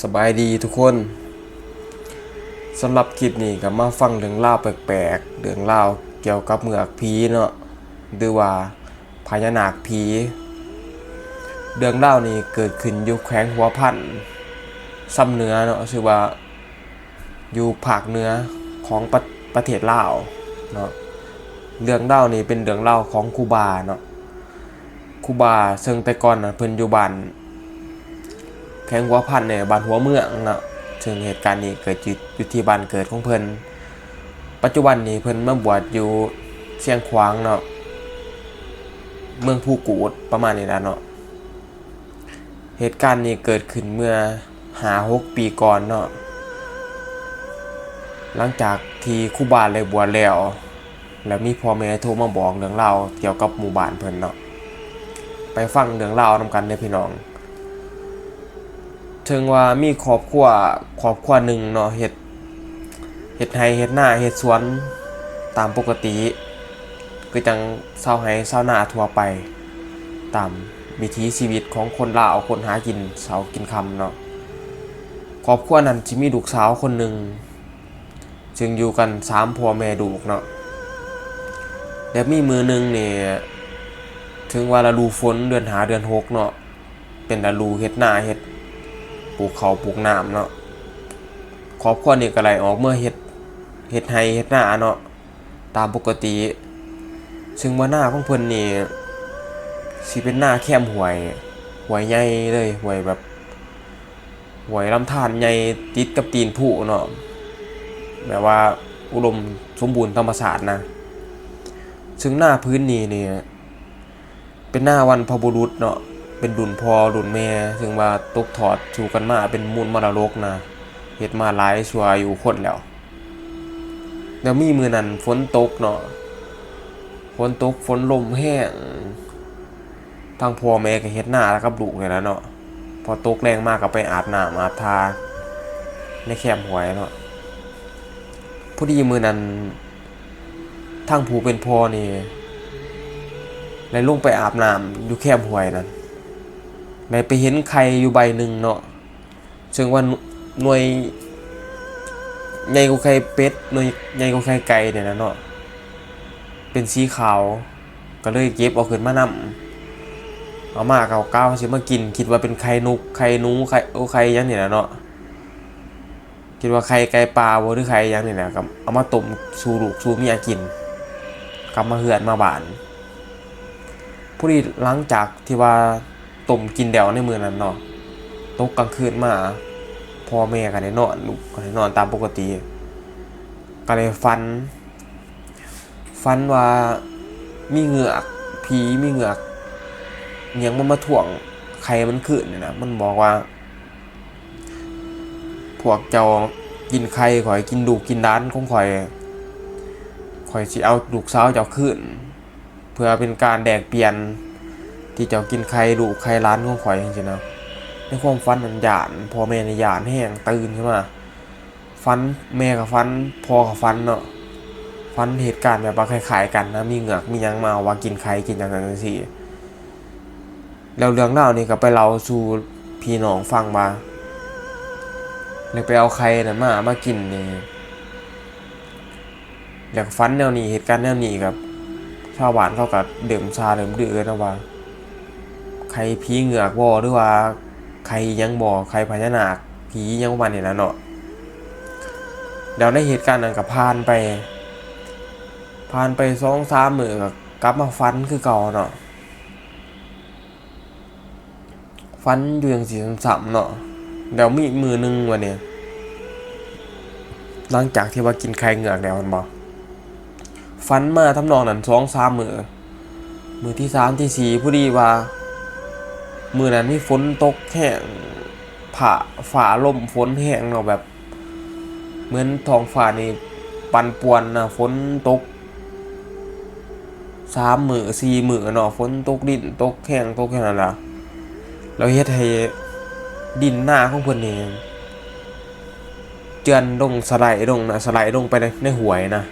สบายดีทุกคนสำหรับคลิปนี้ก็มาฟังเรื่องเล่าแปลกๆเรื่องเล่าเกี่ยวกับเหมือกผีเนาะหรือว่าพญานาคผีเรื่องเล่านี้เกิดขึ้นอยู่แขวงหัวพันซ้ำเหนือเนาะชื่อว่าอยู่ภาคเหนือของประเทศลาวเนาะเรื่องเล่านี้เป็นเรื่องเล่าของครูบาเนาะครูบาซึ่งแต่ก่อนน่ะเพิ่นอยู่บ้านแขวงหัวพันเนี่ยบ้านหัวเมืองเนาะซึ่งเหตุการณ์นี้เกิดอยู่ที่บ้านเกิดของเพิ่นปัจจุบันนี้เพิ่นมาบวชอยู่เชียงขวางเนาะเมืองภูกูดประมาณนี้นะเนาะเหตุการณ์นี้เกิดขึ้นเมื่อ5-6 ปีก่อนเนาะหลังจากที่ครูบาเลยบวชแล้วมีพ่อแม่โทรมาบอกเรื่องราวเกี่ยวกับหมู่บ้านเพิ่นเนาะไปฟังเรื่องราวนำกันเด้อพี่น้องถึงว่ามีครอบครัวหนึ่งเนาะเฮ็ดไร่เฮ็ดนาเฮ็ดสวนตามปกติคือจังชาวไร่ชาวนาทั่วไปตามวิถีชีวิตของคนลาวคนหากินเช้ากินค่ำเนาะครอบครัวนั้นสิมีลูกสาวคนหนึ่งจึงอยู่กัน3พ่อแม่ลูกเนาะแล้วมีมื้อนึงนี่ถึงว่าฤดูฝนเดือน5เดือน6เนาะเป็นฤดูเฮ็ดนาเฮ็ดปลูกข้าวปลูกน้ำเนาะครอบครัวนี่ก็เลยออกเมื่อเฮ็ดไร่เฮ็ดนาเนาะตามปกติซึ่งว่าหน้าของเพิ่นนี่สิเป็นหน้าแคมห้วยใหญ่เลยห้วยแบบห้วยลำธารใหญ่ติดกับตีนผุเนาะแบบว่าอุดมสมบูรณ์ธรรมชาตินะซึ่งหน้าพื้นนี่เป็นหน้าวันพบุรุษเนาะเป็นรุ่นพ่อรุ่นแม่ซึ่งว่าตกทอดสู่กันมาเป็นมูลมรดกนะเฮ็ดมาหลายชั่วอายุคนแล้วมีมื้อนั้นฝนตกเนาะฝนตกฝนลมแห้งทางพ่อแม่ก็เฮ็ดนาแล้วกับลูกนี่แหละเนาะพอตกแรงมากก็ไปอาบน้ำอาบทาในแคมป์ห้วยเนาะพอดีมื้อนั้นทางผู้เป็นพ่อนี่เลยลงไปอาบน้ำอยู่แคมป์ห้วยนั่นเลยไปเห็นไข่อยู่ใบหนึ่งเนาะซึ่งว่าหน่วยใหญ่กว่าไข่เป็ดหน่วยใหญ่กว่าไข่ไก่เนี่ยนะเนาะเป็นสีขาวก็เลยเก็บเอาขึ้นมานำเอามาเก่าๆสิมากินคิดว่าเป็นไข่นกไข่หนูไข่ยังนี่แหละเนาะคิดว่าไข่ไก่ปลาบ่หรือไข่ยังนี่แหละครับเอามาต้มสู่ลูกสู่เมียกินกลับมาเฮือนมาบ้านผู้ที่หลังจากที่ว่าต้มกินเดี่ยวในมื้อนั้นเนาะตกกลางคืนมาพ่อแม่ก็ได้นอนลูกก็ได้นอนตามปกติก็เลยฝันว่ามีเหงือกผีมีเหงือกเนียงมันมาถ่วงไข่มันขึ้นเนี่ยนะมันบอกว่าพวกเจ้ากินไข่ข่อยกินลูกกินด้านของข่อยสิเอาลูกสาวเจ้าขึ้นเพื่อเป็นการแดกเปลี่ยนที่เจ้ากินไข่ลูกไข่ล้านของข่อยจริงๆนะในความฝันมันหยาดพ่อแม่ในหยาดแห้งตื่นขึ้นมาฝันแม่กับฝันพ่อกับฝันเนาะฝันเหตุการณ์แบบว่าคล้ายๆกันนะมีเหงือกมียังมาว่ากินไข่กินอย่างนั้นสิแล้วเรื่องเล่านี่ก็ไปเล่าสู่พี่น้องฟังมาเลยไปเอาไข่นั่นมากินนี่อยากฝันแนวนี้เหตุการณ์แนวนี้กับชาวบ้านเขาก็เดิมชาเดิมดื้อนะว่าไข่ผีเหงือกบ่หรือว่าไข่ยังบ่ไข่พญานาคผียังประมาณนี้แหละเนาะเดี๋ยวในเหตุการณ์นั้นก็ผ่านไป2-3 มื้อก็กลับมาฝันคือเก่าเนาะฝันอยู่จังซี่ซ้ำๆเนาะเดี๋ยวมีมื้อนึงวันนี้หลังจากที่ว่ากินไข่เหงือกแล้วมันบ่ฝันมาทำนองนั้น2-3 มื้อที่3ที่4พอดีว่ามื้อนั้นมีฝนตกแห้งฝ่าลมฝนแห้งเนาะแบบเหมือนท้องฟ้านี่ปั่นป่วนนะฝนตก3 มื้อ4 มื้อเนาะฝนตกดินตกแห้งนั่นล่ะแล้วเฮ็ดให้ดินหน้าของเพิ่นนี่เจือนลงสไลด์ลงนะสไลด์ลงไปในห้วยนะ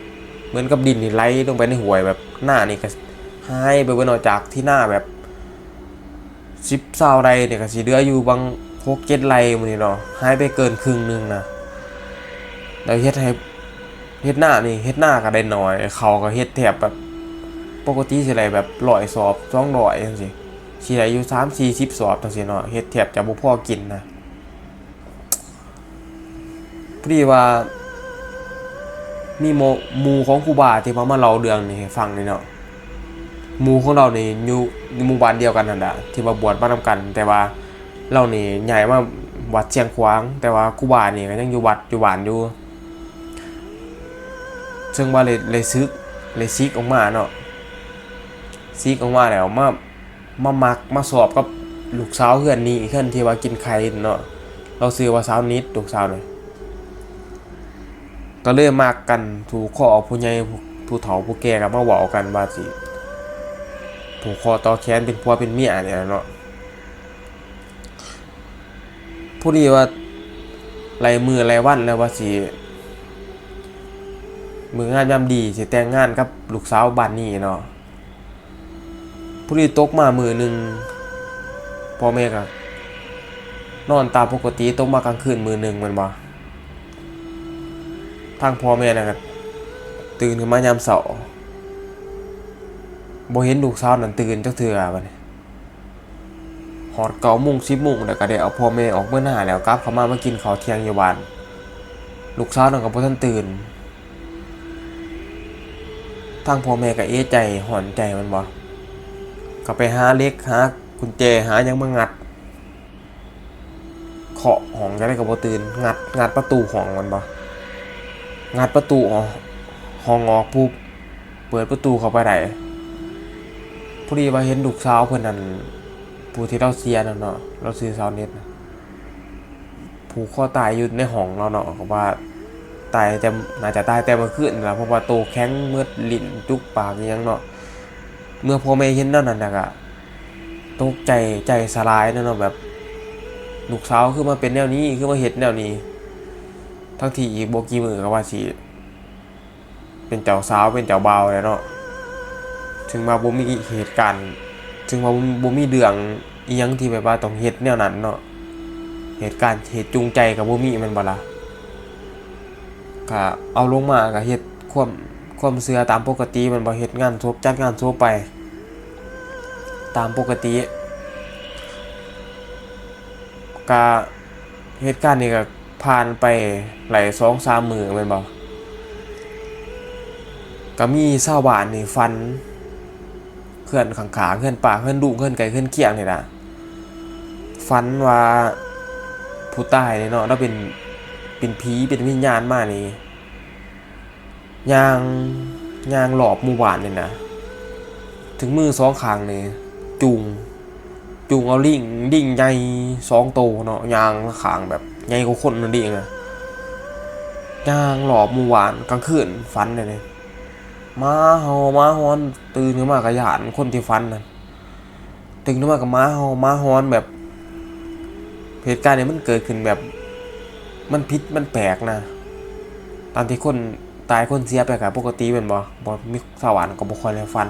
เหมือนกับดินนี่ไหลลงไปในห้วยแบบหน้านี่ก็หายไปเบิดออกจากที่หน้าแบบ10-20 ไร่เนี่ยก็สิเหลืออยู่ 6-7 ไร่มื้อนี้เนาะหายไปเกินครึ่งนึงนะแล้วเฮ็ดให้เฮ็ดหน้านี่เฮ็ดหน้าก็ได้น้อยเขาก็เฮ็ดแทบแบบปกติสิได้แบบ100สอบ200จังซี่สิได้อยู่3-40สอบจังซี่เนาะเฮ็ดแทบจะบ่พอกินนะพอดีว่ามีหมู่ของครูบาที่มาเล่าเรื่องนี้ให้ฟังนี่เนาะหมู่ของเรานี่อยู่หมู่บ้านเดียวกันนั่นแหละที่มาบวชมานำกันแต่ว่าเรานี่ย้ายมาวัดเชียงขวางแต่ว่าครูบานี่ก็ยังอยู่วัดอยู่บ้านอยู่ซึ่งว่าเลยซิกออกมาเนาะซิกออกมาแล้วมักมาสอบกับลูกสาวเพื่อนนี่เพื่อนที่ว่ากินไข่เนาะเราซื้อว่าสาวนิดลูกสาวนี่ก็เลยมักกันถูกข้อผู้ใหญ่ผู้เฒ่าผู้แก่ก็มาเว้ากันว่าสิผูกคอต่อแขนเป็นผัวเป็นเมียเนี่ยเนาะผู้นี้ว่าไรมือไรวันแล้วว่าสิมืองานยามดีสิแต่งงานกับลูกสาวบ้านนี้เนาะผู้นี้ตกมามือนึงพ่อแม่ก็นอนตามปกติตกมากลางคืนมือนึงมันบ่ทางพ่อแม่น่ะก็ตื่นขึ้นมายามเช้าบ่เห็นลูกสาวนั่นตื่นจักเทื่อบัดนี้ฮอด9:00 น 10:00 นแล้วก็ได้เอาพ่อแม่ออกเมื่อหน้าแล้วกลับเข้ามากินข้าวเที่ยงอยู่บ้านลูกสาวนั่นก็บ่ทันตื่นทางพ่อแม่ก็เอะใจหอนใจมันบ่ก็ไปหาเหล็กหากุญแจหาหยังมางัดเคาะห้องจังได๋ก็บ่ตื่นงัดประตูห้องมันบ่งัดประตูห้องออกปุ๊บเปิดประตูเข้าไปได้พอดีว่าเห็นลูกสาวเพิ่นนั่นผู้ที่เราเสียนั่นเนาะเราซื้อซาวเน็ตผูกคอตายอยู่ในห้องเราเนาะก็ว่าตายแต่น่าจะตายแต่เมื่อคืนล่ะเพราะว่าโตแข็งมืดลิ้นจุกปากอีหยังเนาะเมื่อพ่อแม่เห็นนั่นน่ะก็ตกใจสลายเนาะแบบลูกสาวคือมาเป็นแนวนี้คือมาเฮ็ดแนวนี้ทั้งที่อีกบ่กี่มื้อก็ว่าสิเป็นเจ้าสาวเป็นเจ้าบ่าวแล้วเนาะถึงว่าบ่มีเหตุการณ์ถึงว่าบ่มีเรื่องอีหยังที่แบบว่าต้องเฮ็ดแนวนั้นเนาะเหตุการณ์เหตุจูงใจก็บ่มีแม่นบ่ล่ะก็เอาลงมาก็เฮ็ดความเชื่อตามปกติมันบ่เฮ็ดงานศพจัดงานศพไปตามปกติก็เหตุการณ์นี้ก็ผ่านไปหลาย 2-3 มื้อแม่นบ่ก็มีชาวบ้านนี่ฝันเพื่อนข้างๆเพื่อนป่าเพื่อนดุเพื่อนไก่เพื่อนเกี้ยงนี่ล่ะฝันว่าผู้ตายนี่เนาะแล้วเป็นผีเป็นวิญญาณมานี่ย่างหลอบหมู่บ้านนี่นะถึงมือ2ข้างนี่จูงเอาดิ่งใหญ่2โตเนาะย่างข้างแบบใหญ่กว่าคนนั่นดิน่ะย่างหลอบหมู่บ้านกลางคืนฝันนี่ม้าเห่าม้าฮ้อนตื่นขึ้นมาก็ย้านคนที่ฝันนั่นตื่นขึ้นมาก็ม้าเห่าม้าฮ้อนแบบเหตุการณ์นี้มันเกิดขึ้นแบบมันผิดมันแปลกนะตอนที่คนตายคนเสียไปก็ปกติแม่นบ่มีสวรรค์ก็บ่ค่อยได้ฝัน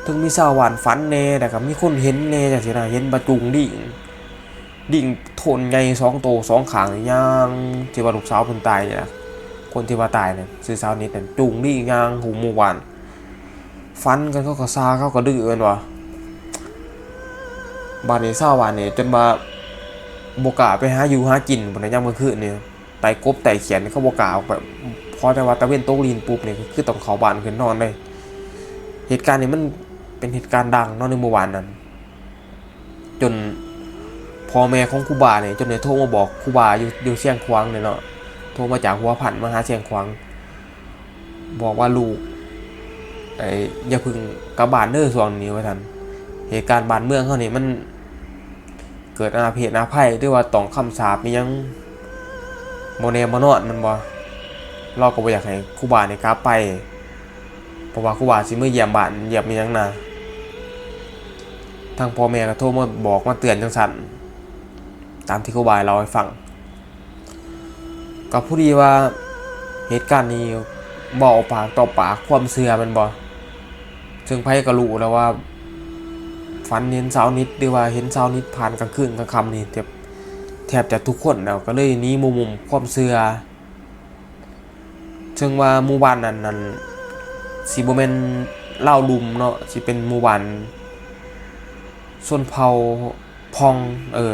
ถึงมีสวรรค์ฝันแน่แต่ก็มีคนเห็นแน่จังซี่นะเห็นบ่จุงดิ่งโทนใหญ่2โต2ข้างย่างที่ว่าลูกสาวเพิ่นตายเนี่ยนะคนที่ว่าตายเนี่ยซื้อสาวนิดนั่นจุงดิ่งย่างหูหมู่บ้านฟันกันเขาก็ซาเขาก็ดื้อกันว่ะบ้านนี้ชาวบ้านนี่จนว่าบ่กล้าไปหาอยู่หากินบ่ได้ยามมื้อคืนนี่ไต่กบไต่เขียนเขาบ่กล้าออกแบบพอแต่ว่าตะเว้นตกดินปุ๊บนี่คือต้องเข้าบ้านขึ้นนอนเลยเหตุการณ์นี้มันเป็นเหตุการณ์ดังเนาะในหมู่บ้านนั้นจนพ่อแม่ของครูบาเนี่ยจนได้โทรมาบอกครูบาอยู่เชียงขวางเนี่ยเนาะโทรมาจากหัวผันมาหาเชียงขวางบอกว่าลูกอย่าพึ่งกลับบ้านเด้อช่วงนี้ว่าซั่นเหตุการณ์บ้านเมืองเฮานี่มันเกิดอาเพศอาภัยหรือว่าต้องคำสาปมีหยังบ่แน่บ่นอนมันบ่เราก็บ่อยากให้ครูบานี่กลับไปเพราะว่าครูบาสิมาเยี่ยมบ้านเยี่ยมมีหยังน่ะทางพ่อแม่ก็โทรมาบอกมาเตือนจังซั่นตามที่ครูบาเล่าให้ฟังก็พอดีว่าเหตุการณ์นี้บ่ปากต่อปากความเชื่อมันบ่ซึ่งไผก็รู้แล้วว่าฝันเห็นสาวนิดหรือว่าเห็นสาวนิดผ่านกลางคืนกลางค่ำนี่ แทบจะทุกคนแล้วก็เลยหนีมุมความเชื่อซึ่งว่าหมู่บ้านนั้นสิบ่แม่นลาวลุมเนาะสิเป็นหมู่บ้านชนเผ่าพอง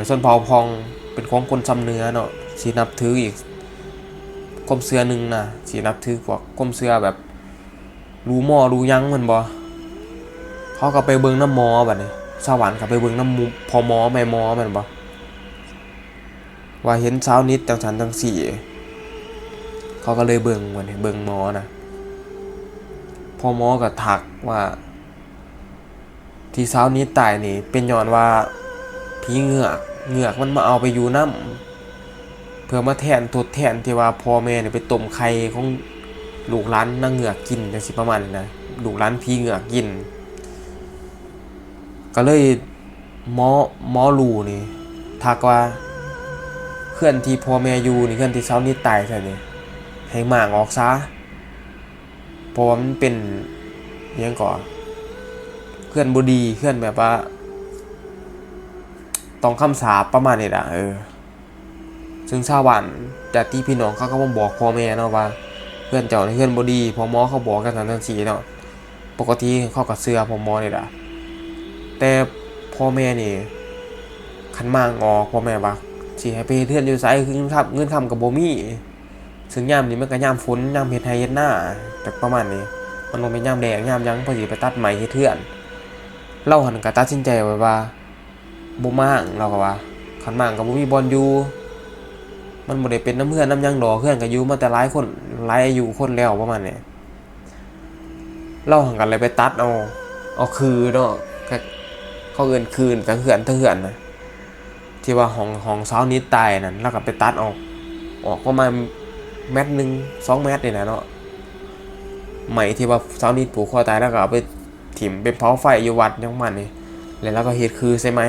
ชนเผ่าพองเป็นของคนซำเหนือเนาะสินับถืออีกความเชื่อหนึงนะสินับถือพวกความเชื่อแบบรู้หมอรู้ยังแม่นบ่เขาก็ไปเบิ่งน้ำหมอบัดนี้สวรรค์ก็ไปเบิ่งน้ำพอหมอแม่หมอแม่นบ่ว่าเห็นเช้านิดจังซั่นจังซี่เขาก็เลยเบิ่งบัดนี้เบิ่งหมอนะพอหมอก็ทักว่าที่เช้านี้ตายนี่เป็นย้อนว่าผีเหงือกมันมาเอาไปอยู่น้ำเพื่อมาแทนทดแทนที่ว่าพ่อแม่เนี่ยไปต้มไข่ของลูกหลานนางเหงือกกินจังซี่ประมาณนี้นะลูกหลานผีเหงือกกินก็เลยหมอรูนี่ทักว่าเคลื่อนที่พ่อแม่อยู่นี่เคลื่อนที่เช้านี้ตายซะนี่ให้หมางออกซะเพราะว่ามันเป็นอิหยังก่อเคลื่อนบ่ดีเคลื่อนแบบว่าต้องคำสาปประมาณนี้ล่ะซึ่งชาวบ้านญาติพี่น้องเขาก็มาบอกพ่อแม่เนาะว่าเพื่อนเจ้านี่เพื่อนบ่ดีพอหมอเขาบอกกันจังซี่เนาะปกติเขาก็เชื่อพ่อหมอนี่ล่ะแต่พ่อแม่นี่คันมางออกพ่อแม่ว่าสิให้ไปเทือนอยู่ไสคือเงินค้ำก็บ่มีซึ่งยามนี้มันก็ยามฝนยามเฮ็ดไร่เฮ็ดนาแต่ประมาณนี้มันบ่แม่นยามแล้งยามหยังพอสิไปตัดไม้เฮ็ดเทือนเราหั่นก็ตัดสินใจไว้ว่าบ่มางเราก็ว่าคันมางก็บ่มีบ่อนอยู่มันบ่ได้เป็นน้ำเฮือนน้ำหยังดอกเฮือนก็อยู่มาแต่หลายคนหลายอายุคนแล้วประมาณนี้เราหั่นก็เลยไปตัดเอาคือเนาะเขาเอิ้นคืนทั้งเฮือนน่ะที่ว่าของเช้านี้ตายนั่นแล้วก็ไปตัดออกประมาณเมตรนึง2เมตรนี่แหละเนาะไหมที่ว่าเช้านี้ผูกคอตายแล้วก็เอาไปถิ่มเป็นเผาไฟอยู่วัดจังมันนี่แล้วก็เฮ็ดคือใช่ไหม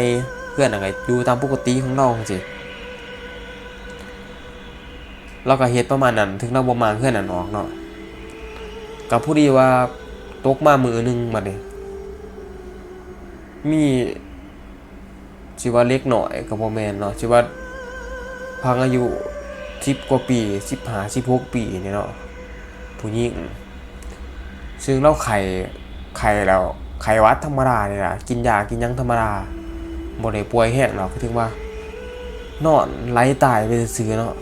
เพื่อนก็อยู่ตามปกติของเราจังซี่เราก็เฮ็ดประมาณนั้นถึงเราบ่มาเพื่อนนั่นออกเนาะก็ผู้ดีว่าตกมามื้อนึงบัดนี้มีสิว่าเล็กน้อยก็บ่แม่นเนาะสิว่าพังอายุ10กว่าปี15 16ปีนี่เนาะผู้หญิงซึ่งเราไข้แล้วไข้หวัดธรรมดานี่ล่ะกินยากินหยังธรรมดาบ่ได้ป่วยแฮงหรอกถึงว่านอนไหลตายไปซื่อๆเนาะ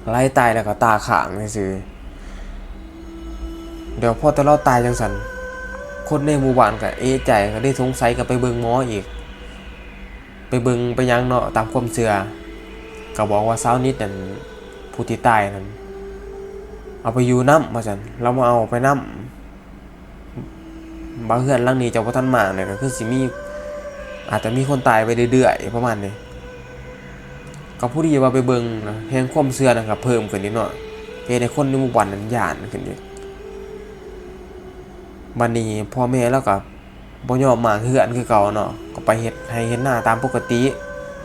ไหลตายแล้วก็ตาข้างซื่อเดี๋ยวพอแต่เราตายจังซั่นคนในหมู่บ้านก็เอะใจก็ได้สงสัยก็ไปเบิ่งหมออีกไปเบิ่งไปยังเนาะตามความเชื่อก็บอกว่าเช้านิดนั่นผู้ที่ตายนั่นเอาไปอยู่นำว่าซั่นเรามาเอาไปนำบางเฮือนหลังนี้เจ้าบ่ทันมาเนี่ยก็คือสิมีอาจจะมีคนตายไปเรื่อยๆประมาณนี้ก็ผู้ที่ว่าไปเบิ่งนะแห่งความเชื่อนั่นก็เพิ่มขึ้นนิดหน่อยเฮ็ดให้คนในหมู่บ้านนั้นย้านขึ้นอีกบัดนี้พ่อแม่แล้วก็บ่ยอมมาเฮือนคือเก่าเนาะก็ไปเฮ็ดให้เฮ็ดนาตามปกติ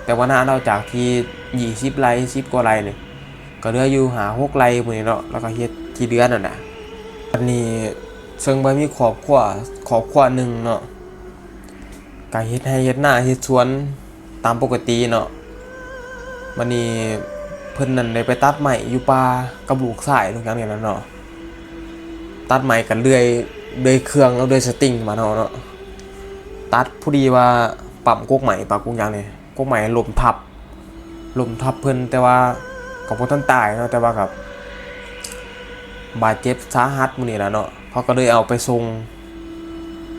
แต่ว่านาเราจากที่20ไร่10กว่าไร่นี่ก็เหลืออยู่5-6ไร่พุ่นนี่เนาะแล้วก็เฮ็ดที่เดือนนั่นน่ะบัดนี้ซึ่งบ่มีครอบครัวหนึงเนาะก็เฮ็ดให้เฮ็ดนาเฮ็ดสวนตามปกติเนาะบัดนี้เพิ่นนั่นได้ไปตัดไม้อยู่ป่ากับลูกชายทุกอย่างนี่แหละเนาะตัดไม้กันเลื่อยเครื่องแล้วเลื่อยสติงมาเนาะตัดผู้ดีว่าปั๊มกกใหม่ปั๊มกกยางนี่กกใหม่ล้มทับเพิ่นแต่ว่าก็บ่ทันตายเนาะแต่ว่ากับบาดเจ็บสาหัสมื้อนี้ล่ะเนาะเขาก็เลยเอาไปส่ง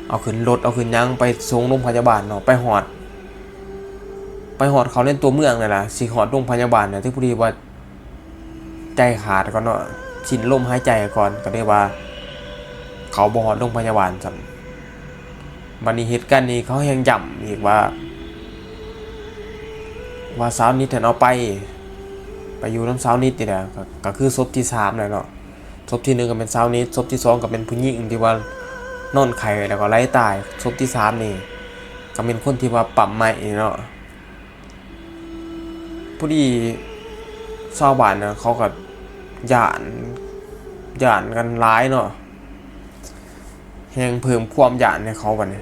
เอาขึ้นรถเอาขึ้นยังไปส่งโรงพยาบาลเนาะไปฮอดเขาเล่นตัวเมืองนั่นล่ะสิฮอดโรงพยาบาลน่ะที่ผู้ดีว่าใจขาดก่อนเนาะสิ้นลมหายใจก่อนก็ได้ว่าเขาบ่ฮอดโรงพยาบาลซ้ำบัดนี้เหตุการณ์นี้เขายังย้ำอีกว่าสาวนิดเอาไปอยู่น้ำสาวนิดนี่แหละก็คือศพที่3แล้วเนาะศพที่1ก็เป็นสาวนิดศพที่2ก็เป็นผู้หญิงที่ว่านอนไข้แล้วก็ไหลตายศพที่3นี่ก็เป็นคนที่ว่าปั๊มไม้เนาะผู้ดีชาวบ้านน่ะเขาก็ย้านกันหลายเนาะแฮงเพิ่มความย้านให้เขาบัดนี้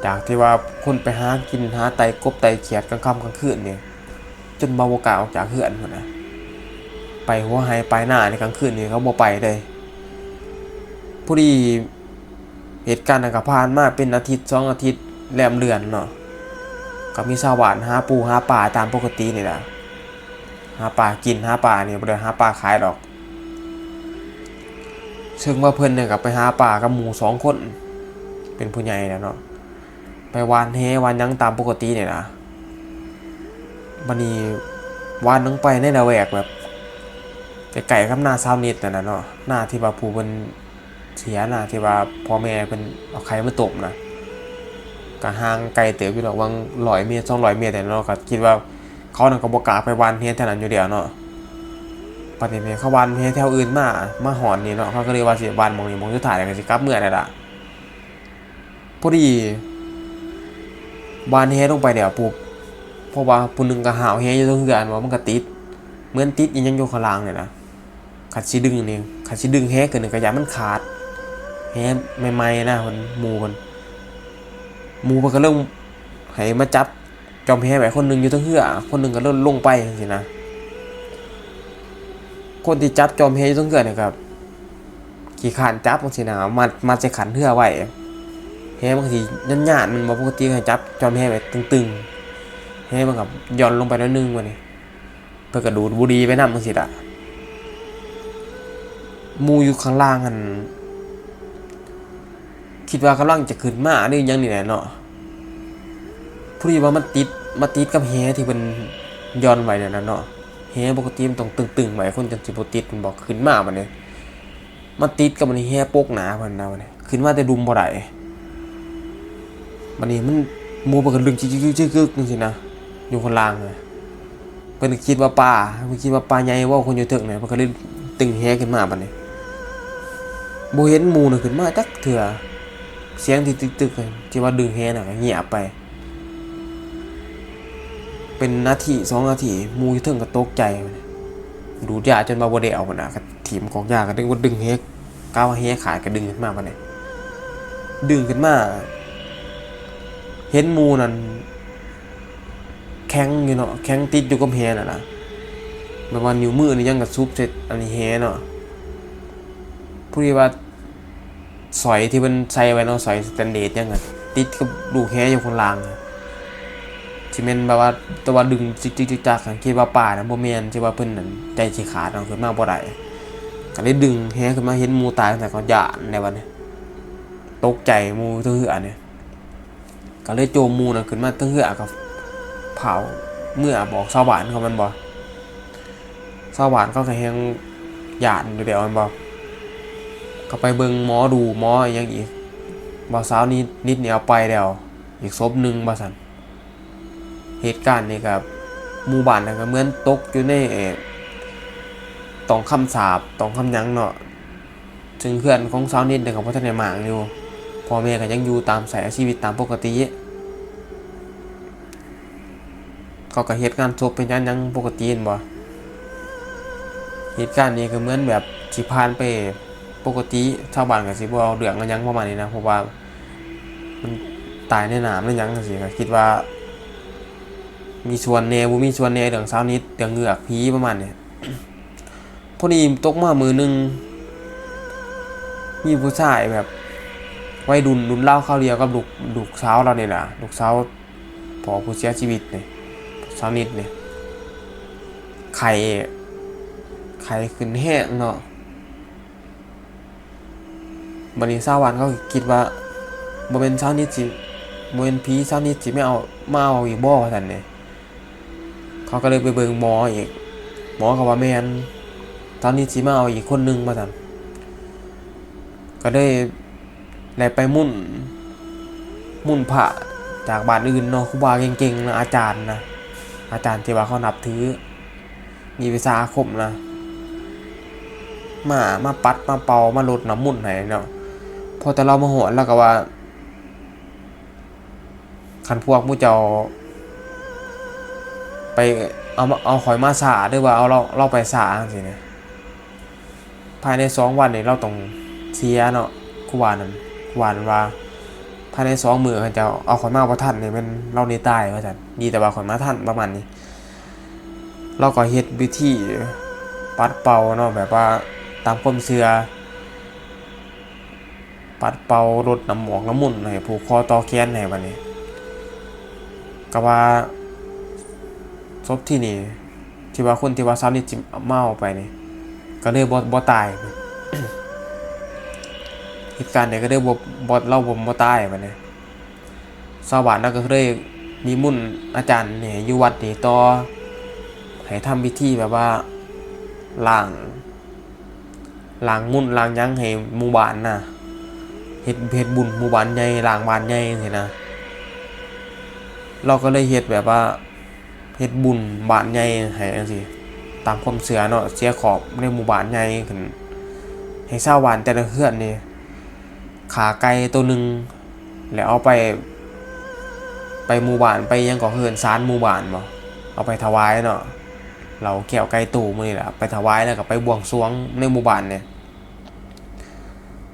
จากที่ว่าคนไปหากินหาไตกบไตเขียดกลางค่ำกลางคืนเนี่ยจนบ่กล้าออกจากเฮือนพุ่นน่ะไปหัวไห้ไปหน้าในกลางคืนนี่เขาบ่ไปเลยผู้ดีเหตุการณ์นั้นก็ผ่านมาเป็นอาทิตย์2อาทิตย์แลมเดือนเนาะก็มีชาวบ้านหาปูหาปลาตามปกตินี่แหละหาปลากินหาปลานี่บ่ได้หาปลาขายดอกซึ่งว่าเพิ่นเนี่ยก็ไปหาปลากับหมู่2คนเป็นผู้ใหญ่แล้วเนาะไปวานแหวานหยังตามปกตินี่ล่ะบัดนี้วานลงไปในละแวกแบบไกลๆกับหน้าชาวนิดนั่นน่ะเนาะหน้าที่ว่าผู้เพิ่นเสียหน้าที่ว่าพ่อแม่เพิ่นเอาไข่มาต้มนะก็ห่างไกลเติบอยู่ดอกวัง100เมตร200เมตรแต่เนาะก็คิดว่าเขานั่นก็บ่กล้าไปวานแหแถวนั้นอยู่เดียวเนาะบัดนี้เขาวานแหแถวอื่นมาหอนนี่เนาะเขาก็เลยว่าสิวานหม้องนี้หม้องสุดท้ายก็สิกลับเมื่อนั่นล่ะพอดีวานแหลงไปเดี๋ยวปุ๊บเพราะว่าผู้นึงก็หาวแหอยู่ตรงเฮือนว่ามันก็ติดเหมือนติดอีหยังอยู่ข้างล่างนี่นะคันสิดึงนี่คันสิดึงแหขึ้นนี่ก็อย่ามันขาดแหใหม่ๆนะเพิ่นหมู่เพิ่นก็เริ่มให้มาจับจอมแหไว้คนนึงอยู่ตรงเฮือคนนึงก็เริ่มลงไปจังซี่นะคนที่จับจอมแหอยู่ตรงเฮือนี่ก็ขี้คร้านจับจังซี่นะมัดใส่ขันเฮือไว้แหมันก็สิย่านๆมันบ่ปกติให้จับจอมแหไว้ตึงๆแหมันก็ย่อนลงไปนิดนึงว่านี่เพิ่นก็ดูดบุหรี่ไปนำจังซี่ล่ะหมู่อยู่ข้างล่างหั่นคิดว่ากำลังจะขึ้นมาหรือยังนี่แหละเนาะผู้ที่ว่ามันติดกับแหที่เพิ่นย่อนไว้นั่นน่ะเนาะแหปกติมันต้องตึงๆไว้คนจังสิบ่ติดมันบอกขึ้นมาบัดนี้มันติดกับมันแหปกหนาเพิ่นนะบัดนี้ขึ้นมาแต่ดุมบ่ได้บัดนี้มันหมู่เพิ่นก็ลึงจิกๆๆๆจังซี่นะอยู่ข้างล่างน่ะเพิ่นคิดว่าปลาใหญ่ว่าคนอยู่ถึกเนี่ยเพิ่นก็เลยตึงแหขึ้นมาบัดนี้บ่เห็นหมู่น่ะขึ้นมาจักเทื่อเสียงที่ตึกๆที่ว่าดึงแหน่ะก็เงียบไปเป็นนาที2นาทีหมู่อยู่ถึงก็ตกใจดูดยาจนว่าบ่ได้เอาพุ่นน่ะก็ถีมกอกยาก็ดึงว่าดึงแหกาวว่าแหขาดก็ดึงขึ้นมาบัดนี้ดึงขึ้นมาเห็นหมู่นั่นแข็งอยู่เนาะแข็งติดอยู่กับแหน่ะนะแบบว่านิ้วมือนี่ยังกระซุบเสร็จอันนี้แหเนาะผู้ที่ว่าสอยที่มันใส่ไว้เนาะสอยสแตนเลสยังไงติดกับลูกแหอยู่ข้างล่างที่แม่นแบบว่าตัวดึงจิกๆจักๆคิดว่าป่านะบ่แม่นที่ว่าเพิ่นนั่นใจสิขาดเอาขึ้นมาบ่ได้ก็เลยดึงแหขึ้นมาเห็นหมู่ตายแต่ก็ย่านในวันนี้ตกใจหมู่ทั้งเหือเนี่ยก็เลยโจมหมู่น่ะขึ้นมาทั้งเหือกับเผาเมื่อบอกชาวบ้านเขามันบ่ชาวบ้านเขาก็แฮงย่านอยู่เดียวมันบ่ก็ไปเบิ่งหมอดูหมออีหยังอีกบ่สาวนิดนี่เอาไปแล้วอีกศพนึงบ่ซั่นเหตุการณ์นี้ก็หมู่บ้านนั่นก็เหมือนตกอยู่ในต้องคำสาปต้องคำหยังเนาะซึ่งเพื่อนของสาวนิดเนี่ยก็บ่ทันได้มางอยู่พ่อแม่ก็ยังอยู่ตามสายชีวิตตามปกติเขาก็เฮ็ดงานศพเป็นยังปกติบ่เหตุการณ์นี้ก็เหมือนแบบสิผ่านไปปกติชาวบ้านก็สิบ่เอาเรื่องกันหยังประมาณนี้นะเพราะว่ามันตายในน้ำนั่นหยังจังซี่ก็คิดว่ามีส่วนแน่บ่มีส่วนแน่เรื่องสาวนิดเรื่องเงือกผีประมาณนี้ พอดีตกมามือนึงมีผู้ชายแบบวัยรุ่นเล่าข้าวเดียวกับลูกสาวเรานี่ล่ะลูกสาวพอผู้เสียชีวิตนี่สาวนิดนี่ไข่ขึ้นแห้งเนาะบัดนี้ชาวบ้านเขาคิดว่าบ่เป็นสาวนิดสิบ่เป็นผีสาวนิดสิไม่เอามาเอาอีกบ่ว่าซั่นนี่เขาก็เลยไปเบิ่งหมออีกหมอก็ว่าแม่นตอนนี้สิมาเอาอีกคนนึงว่าซั่นก็ได้ไปมุ่นพระจากบ้านอื่นเนาะครูบาเก่งๆนะอาจารย์ที่ว่าเขานับถือมีวิชาอาคมนะมาปัดมาเป่ามาลดน้ำมุ่นให้เนาะพอแต่เรามาหอนแล้วก็ว่าคันพวกมู่เจ้าไปเอาข่อยมาสาหรือว่าเอาเราไปสาจังซี่นะภายใน2วันนี่เราต้องเสียเนาะครูบานั่นว่า ภายใน2 มื้อเขาเจ้าเอาข่อยมาบ่ทันนี่แม่นเรานี่ตายว่าซั่นดีแต่ว่าข่อยมาทันประมาณนี้เราก็เฮ็ดวิธีปัดเป่าเนาะแบบว่าตามความเชื่อปัดเป่ารดน้ำหมอกน้ำมนต์ให้ผูกคอต่อแขนให้บัดนี้ก็ว่าศพที่นี่ที่ว่าคนที่ว่าสาวนี่จิเมาไปนี่ก็เลยบ่ตาย เหตุการณ์นี้ก็เลยบ่เราบ่ตายบัดนี้ชาวบ้านน่ะก็เลยนิมนต์อาจารย์นี่อยู่วัดนี่ต่อให้ทำพิธีแบบว่าล้างมุ่นล้างหยังให้หมู่บ้านน่ะเฮ็ดบุญหมู่บ้านใหญ่ล้างบ้านใหญ่จังซี่นะเราก็เลยเฮ็ดแบบว่าเฮ็ดบุญบ้านใหญ่ให้จังซี่ตามความเชื่อเนาะเสียขอบในหมู่บ้านใหญ่ขึ้นให้ชาวบ้านแต่ละเฮือนนี่ขาไก่ตัวหนึงแล้วเอาไปหมู่บ้านไปยังก็เฮือนศาลหมู่บ้านบ่เอาไปถวายเนาะเราแก้วไก่ตู่มื้อนี่ล่ะไปถวายแล้วก็ไปบวงสรวงในหมู่บ้านเนี่ย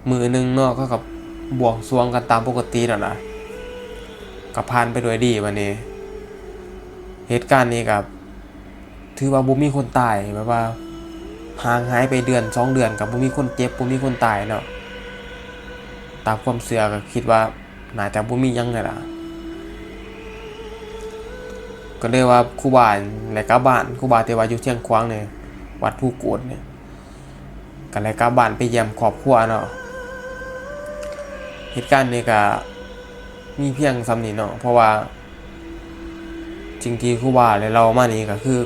มื้อนึงเนาะก็กับบวงสรวงกันตามปกตินั่นล่ะก็ผ่านไปด้วยดีบัดนี้เหตุการณ์นี้ก็ถือว่าบ่มีคนตายแบบว่าห่างหายไปเดือน2 เดือนก็บ่มีคนเจ็บบ่มีคนตายเนาะตามความเชื่อก็คิดว่าน่าจะบ่มีหยังนั่นล่ะก็เลยว่าครูบาและกลับบ้านครูบาที่ว่าอยู่เชียงขวางนี่วัดผู้โกฏเนี่ยก็เลยกลับบ้านไปเยี่ยมครอบครัวเนาะเหตุการณ์นี้ก็มีเพียงส่ำนี้เนาะเพราะว่าจริงที่ครูบาและเรามานี่ก็คือ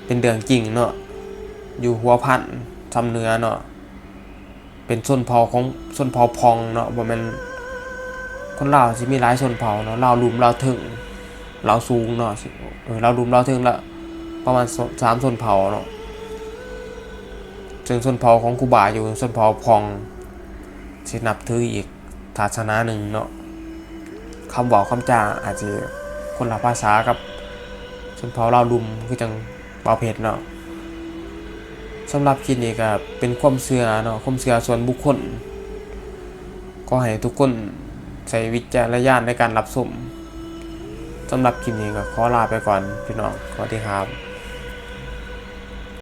เป็นเรื่องจริงเนาะอยู่หัวพันซำเหนือเนาะเป็นชนเผ่าของชนเผ่าพองเนาะบ่แม่นคนลาวสิมีหลายชนเผ่าเนาะลาวลุ่มลาวถึงลาวสูงเนาะลาวลุ่มลาวถึงละประมาณ3ชนเผ่าเนาะซึ่งชนเผ่าของครูบาอยู่ชนเผ่าพองสินับถืออีกศาสนาหนึ่งเนาะคำเว้าคำจาอาจสิคนละภาษากับชนเผ่าลาวลุ่มคือจังบ่าวเพชรเนาะสำหรับคลิปนี้ก็เป็นความเชื่อเนาะความเชื่อส่วนบุคคลก็ให้ทุกคนใช้วิจารณญาณในการรับชมสำหรับคลิปนี้ก็ขอลาไปก่อนพี่น้องสวัสดีครับ